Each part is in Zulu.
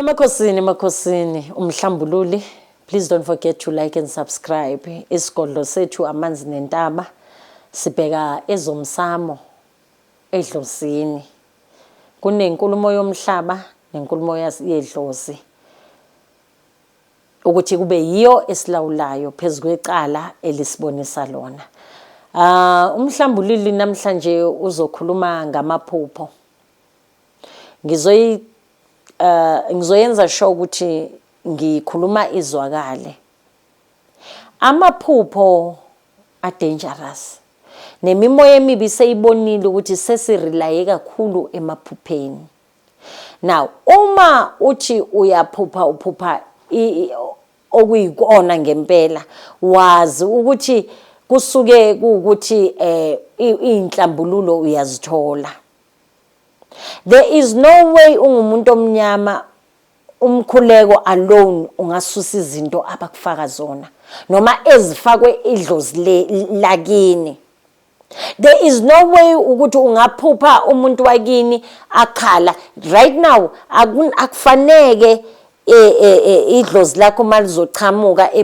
Emakhosini umhlambululi, please don't forget to like and subscribe. Isigodlo sethu amanzi nentaba sibheka ezomsamo edlosini. Kunenkulumo yomhlaba nenkulumo yedlozi ukuthi kube yiyo esilawulayo phezulu kwecala elisibonisa lona. Umhlambululi namhlanje uzokhuluma ngamaphupho. Ngizoyenza sure ukuthi ngikhuluma izwakale. Amaphupho are dangerous. Nemimoya emibi seyibonile ukuthi sesirelaye kakhulu emaphupheni. Now, uma uthi uphupha okuyikona ngempela, wazi ukuthi kusuke ukuthi inhlambululo uyazithola. There is no way ungumuntu omnyama umkhuleko alone ungasusa izinto abakufaka zona noma ezifakwe idlozi lakini. There is no way ukuthi ungaphupha umuntu wakini akhala. Right now akufaneke idlozi lakho malizochamuka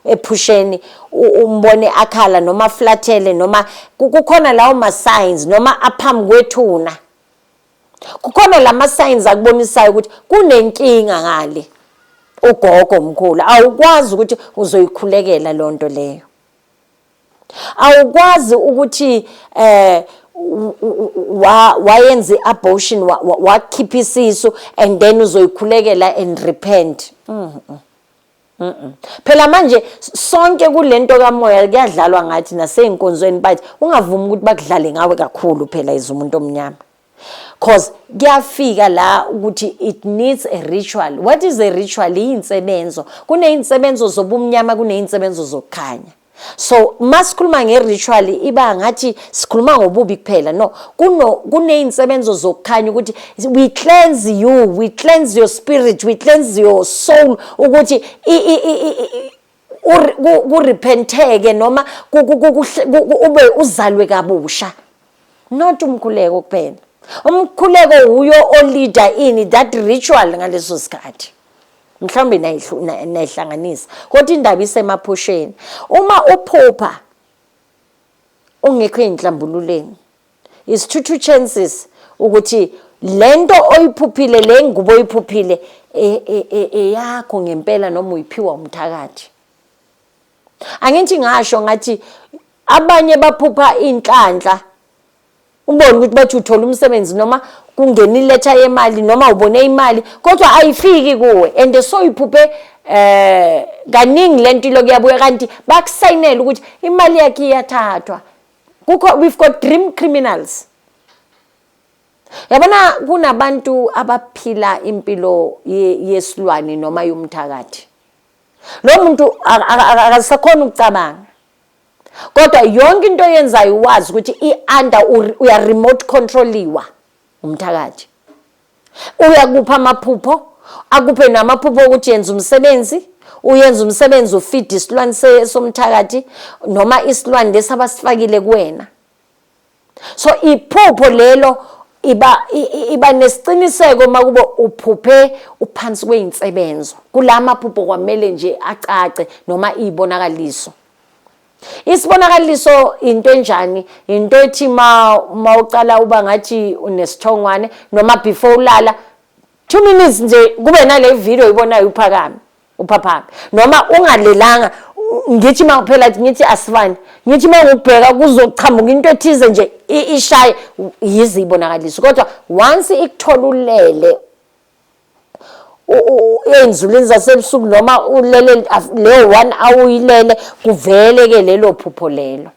ephusheni umbone akhala noma flathele noma kukhona lawo ma signs noma aphambi kwethuna. Kukhona lama signs akubonisayo ukuthi kunenkinga ngale ugogo omkhulu. Awukwazi ukuthi uzoyikhulekela lonto leyo. Awukwazi ukuthi wayenze abortion wakhipha isisu and then uzoyikhulekela and repent. Phela manje sonke kulento kamoya kuyadlalwa ngathi naseyinkonzweni bathi ungavumi ukuthi bakudlale ngawe kakhulu phela izumuntu omnyama. Cause kuyafika la ukuthi it needs a ritual. What is a ritual? Iyinsebenzo. Kuneyinsebenzo zobumnyama, kuneyinsebenzo zokukhanya. So masikhuluma nge-ritual iba ngathi sikhuluma ngobubi kuphela. No, kuneyinsebenzo zokukhanya ukuthi we cleanse you, we cleanse your spirit, we cleanse your soul ukuthi urepenteke noma ube uzalwe kabusha. Not umkhuleko kuphela. Umkhuleko uyo oleader in that ritual ngaleso sikhathi. Mhlawumbe nayihlanganisa kodwa indaba isemaphusheni. Uma uphupha ungekho enhlambululeni is 2 chances ukuthi lento oyiphuphile lengubo oyiphuphile yakho ngempela noma uyiphiwa umthakathi. Angithi ngasho ngathi abanye baphupha inhlanhla ubone ukuthi bathi uthola umsebenzi noma kungena iletha yemali noma ubone imali kodwa ayifiki kuwe and so iphuphe kaningi lento lokuyabuya kanti bakusayinela ukuthi imali yakhe iyathathwa. We've got dream criminals. Yabona kunabantu abaphila impilo yesilwane noma yomthakathi. Lo muntu akasakhona ukucabanga. Kodwa yonke into yenzayo wazi ukuthi uya remote controliwa umthakathi. Uyakupha amaphupho, akuphe namaphupho ukuthi yenza umsebenzi, uyenza umsebenzi ufeed isilwane somthakathi noma isilwane lesabasifakile kuwena. So iphupho lelo iba nesiciniseko makube uphuphe uphansi kweinsebenzo. Kulamaphupho kwamele nje acace noma ibonakaliso. Isibonakaliso into enjani? Into ethi mawucala uba ngathi unesithongwane noma before ulala 2 minutes nje kube nale video ibonayo uphaphame noma ungalelanga ngithi makuphela ngithi asifani ngithi mangubheka kuzochamuka into ethize nje ishaye yizibonakaliso kodwa once ikuthola ulele enzulini zasebusuku noma ulele leyo 1 hour uyilele kuvele ke lelo phupho lelo.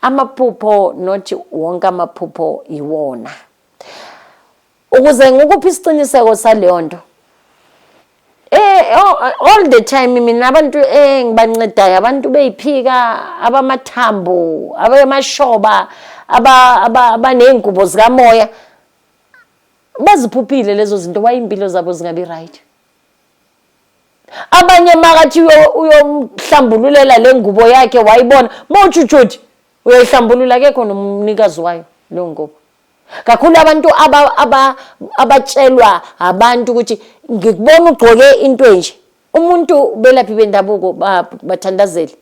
Amaphupho not wonke amaphupho iwona. Ukuze ngikuphi isiqiniseko saleyo nto. All the time mina abantu ngibancedayo abantu beyiphika abamathambo abamashoba abanengubo zikamoya baziphuphile lezo zinto wayimpilo zabo zingabi right. Abanye makathi uyomhlambululela lengubo yakhe wayibona mawutshutshuthi uyayihlambulula ke khona umnikazi wayo lo ngubo. Kakhulu abantu abatshelwa abantu ukuthi ngikubona ugqoke into enje umuntu belaphi bendabuko bathandazeli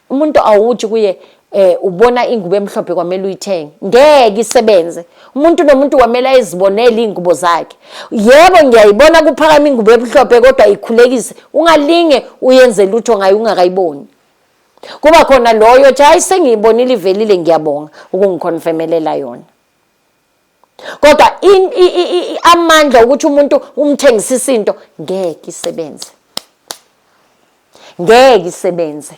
umuntu awuthi kuye ubona ingubo emhlophe kwamele uyithenge ngeke isebenze umuntu nomuntu kwamela ezibonela ingubo zakhe yebo ngiyayibona kuphakama ingubo emhlophe kodwa ikhulekise ungalinge uyenze lutho ngayo ungakayiboni kuba khona loyothi hayi sengiyibonile ivelile ngiyabonga ukungiconfirmelela yona kodwa amandla ukuthi umuntu umthengisisa into ngeke isebenze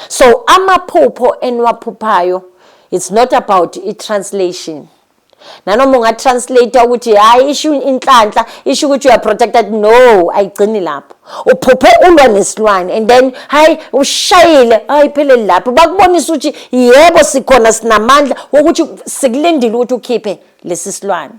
so amaphupho enwaphuphayo it's not about translation nanoma ungatranslate ukuthi hayi isho inhlanhla isho ukuthi you are protected no ayigcini lapho uphuphe ulwa nesilwane and then hayi ushayile hayi phela lapho bakubonisa ukuthi yebo sikhona sinamandla ukuthi sikulindile ukuthi ukhiphe lesi silwane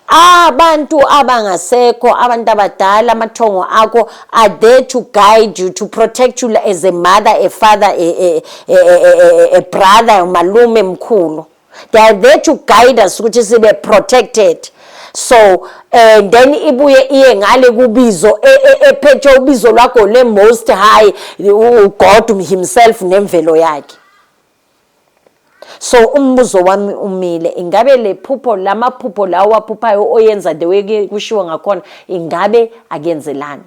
abantu abangasekho abantu abadala amathongo akho are there to guide you to protect you as a mother a father a brother umalume mkhulu they are there to guide us ukuthi sibe protected so then ibuye iye ngale kubizo ephethe ubizo lwakho le most high uGod himself nemvelo yakhe so umbuzo wami umile ingabe lephupho lamaphupho lawo waphuphayo oyenza the way kushiwo ngakhona ingabe akenzelani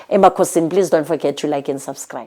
emakhosini please don't forget to like and subscribe